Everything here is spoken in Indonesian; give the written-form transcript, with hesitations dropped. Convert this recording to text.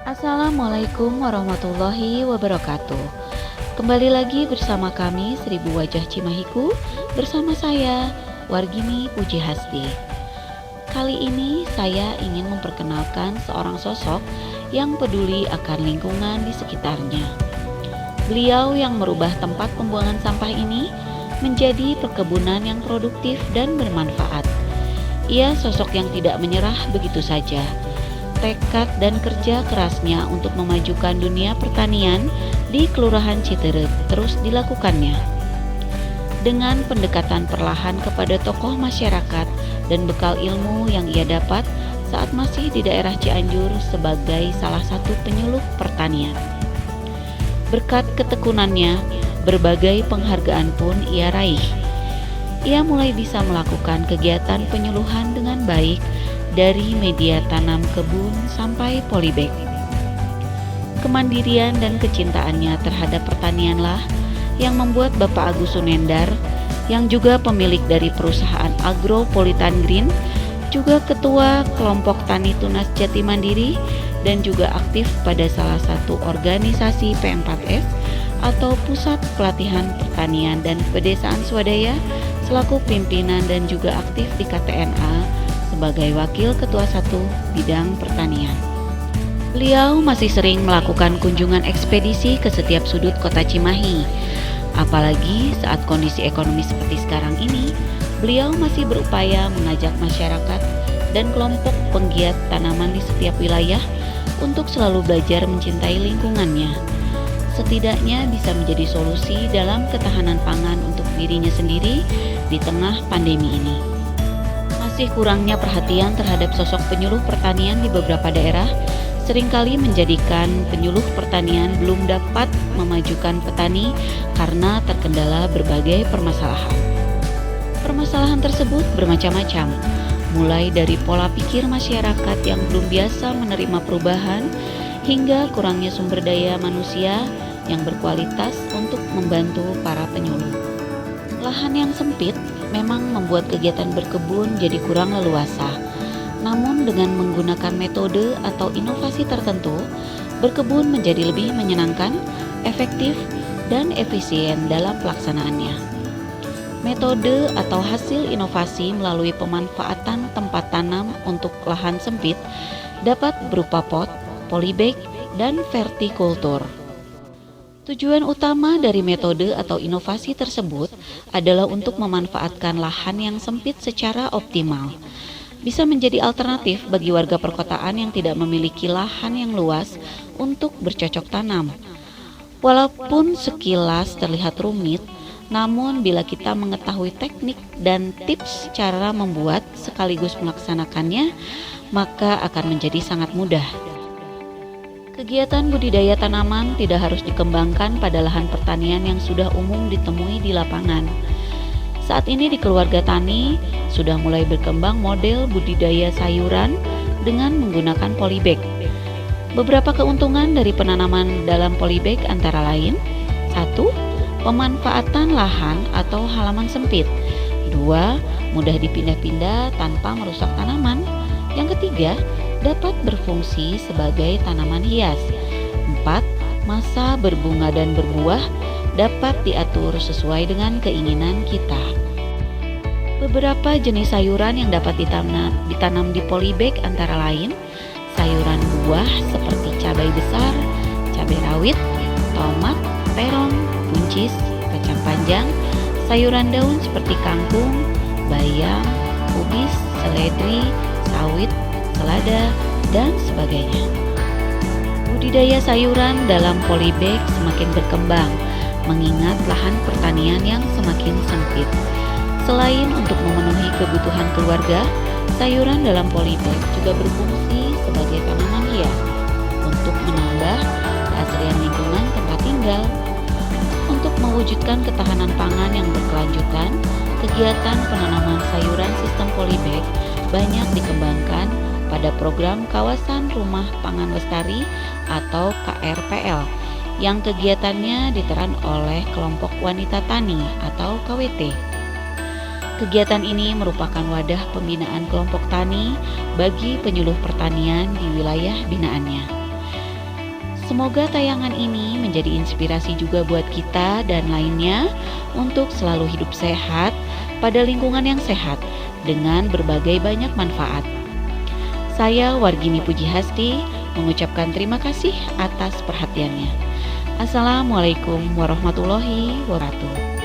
Assalamualaikum warahmatullahi wabarakatuh. Kembali lagi bersama kami Seribu Wajah Cimahiku, bersama saya Wargini Puji Hasti. Kali ini saya ingin memperkenalkan seorang sosok yang peduli akan lingkungan di sekitarnya. Beliau yang merubah tempat pembuangan sampah ini menjadi perkebunan yang produktif dan bermanfaat. Ia sosok yang tidak menyerah begitu saja. Tekad dan kerja kerasnya untuk memajukan dunia pertanian di Kelurahan Citerep terus dilakukannya. Dengan pendekatan perlahan kepada tokoh masyarakat dan bekal ilmu yang ia dapat saat masih di daerah Cianjur sebagai salah satu penyuluh pertanian. Berkat ketekunannya, berbagai penghargaan pun ia raih. Ia mulai bisa melakukan kegiatan penyuluhan dengan baik, dari media tanam kebun sampai polybag. Kemandirian dan kecintaannya terhadap pertanianlah yang membuat Bapak Agus Sunendar, yang juga pemilik dari perusahaan Agropolitan Green, juga ketua kelompok Tani Tunas Jati Mandiri, dan juga aktif pada salah satu organisasi P4S atau Pusat Pelatihan Pertanian dan Pedesaan Swadaya, selaku pimpinan dan juga aktif di KTNA sebagai Wakil Ketua 1 Bidang Pertanian. Beliau masih sering melakukan kunjungan ekspedisi ke setiap sudut kota Cimahi. Apalagi saat kondisi ekonomi seperti sekarang ini, beliau masih berupaya mengajak masyarakat dan kelompok penggiat tanaman di setiap wilayah untuk selalu belajar mencintai lingkungannya. Setidaknya bisa menjadi solusi dalam ketahanan pangan untuk dirinya sendiri di tengah pandemi ini. Masih kurangnya perhatian terhadap sosok penyuluh pertanian di beberapa daerah seringkali menjadikan penyuluh pertanian belum dapat memajukan petani karena terkendala berbagai permasalahan. Permasalahan tersebut bermacam-macam, mulai dari pola pikir masyarakat yang belum biasa menerima perubahan hingga kurangnya sumber daya manusia yang berkualitas untuk membantu para penyuluh. Lahan yang sempit memang membuat kegiatan berkebun jadi kurang leluasa. Namun dengan menggunakan metode atau inovasi tertentu, berkebun menjadi lebih menyenangkan, efektif, dan efisien dalam pelaksanaannya. Metode atau hasil inovasi melalui pemanfaatan tempat tanam untuk lahan sempit dapat berupa pot, polybag, dan vertikultur. Tujuan utama dari metode atau inovasi tersebut adalah untuk memanfaatkan lahan yang sempit secara optimal. Bisa menjadi alternatif bagi warga perkotaan yang tidak memiliki lahan yang luas untuk bercocok tanam. Walaupun sekilas terlihat rumit, namun bila kita mengetahui teknik dan tips cara membuat sekaligus melaksanakannya, maka akan menjadi sangat mudah. Kegiatan budidaya tanaman tidak harus dikembangkan pada lahan pertanian yang sudah umum ditemui di lapangan. Saat ini di keluarga tani sudah mulai berkembang model budidaya sayuran dengan menggunakan polybag. Beberapa keuntungan dari penanaman dalam polybag antara lain: 1. Pemanfaatan lahan atau halaman sempit. 2. Mudah dipindah-pindah tanpa merusak tanaman. Yang ketiga, dapat berfungsi sebagai tanaman hias. 4. Masa berbunga dan berbuah dapat diatur sesuai dengan keinginan kita. Beberapa jenis sayuran yang dapat ditanam di polybag antara lain sayuran buah seperti cabai besar, cabai rawit, tomat, terong, buncis, kacang panjang, sayuran daun seperti kangkung, bayam, kubis, seledri, sawit, selada, dan sebagainya. Budidaya sayuran dalam polybag semakin berkembang mengingat lahan pertanian yang semakin sempit. Selain untuk memenuhi kebutuhan keluarga, sayuran dalam polybag juga berfungsi sebagai tanaman hias untuk menambah keasrian lingkungan tempat tinggal. Untuk mewujudkan ketahanan pangan yang berkelanjutan, kegiatan penanaman sayuran sistem polybag banyak dikembangkan pada program Kawasan Rumah Pangan Lestari atau KRPL yang kegiatannya diteran oleh kelompok wanita tani atau KWT. Kegiatan ini merupakan wadah pembinaan kelompok tani bagi penyuluh pertanian di wilayah binaannya. Semoga tayangan ini menjadi inspirasi juga buat kita dan lainnya untuk selalu hidup sehat pada lingkungan yang sehat dengan berbagai banyak manfaat. Saya Wargini Pujihasti mengucapkan terima kasih atas perhatiannya. Assalamualaikum warahmatullahi wabarakatuh.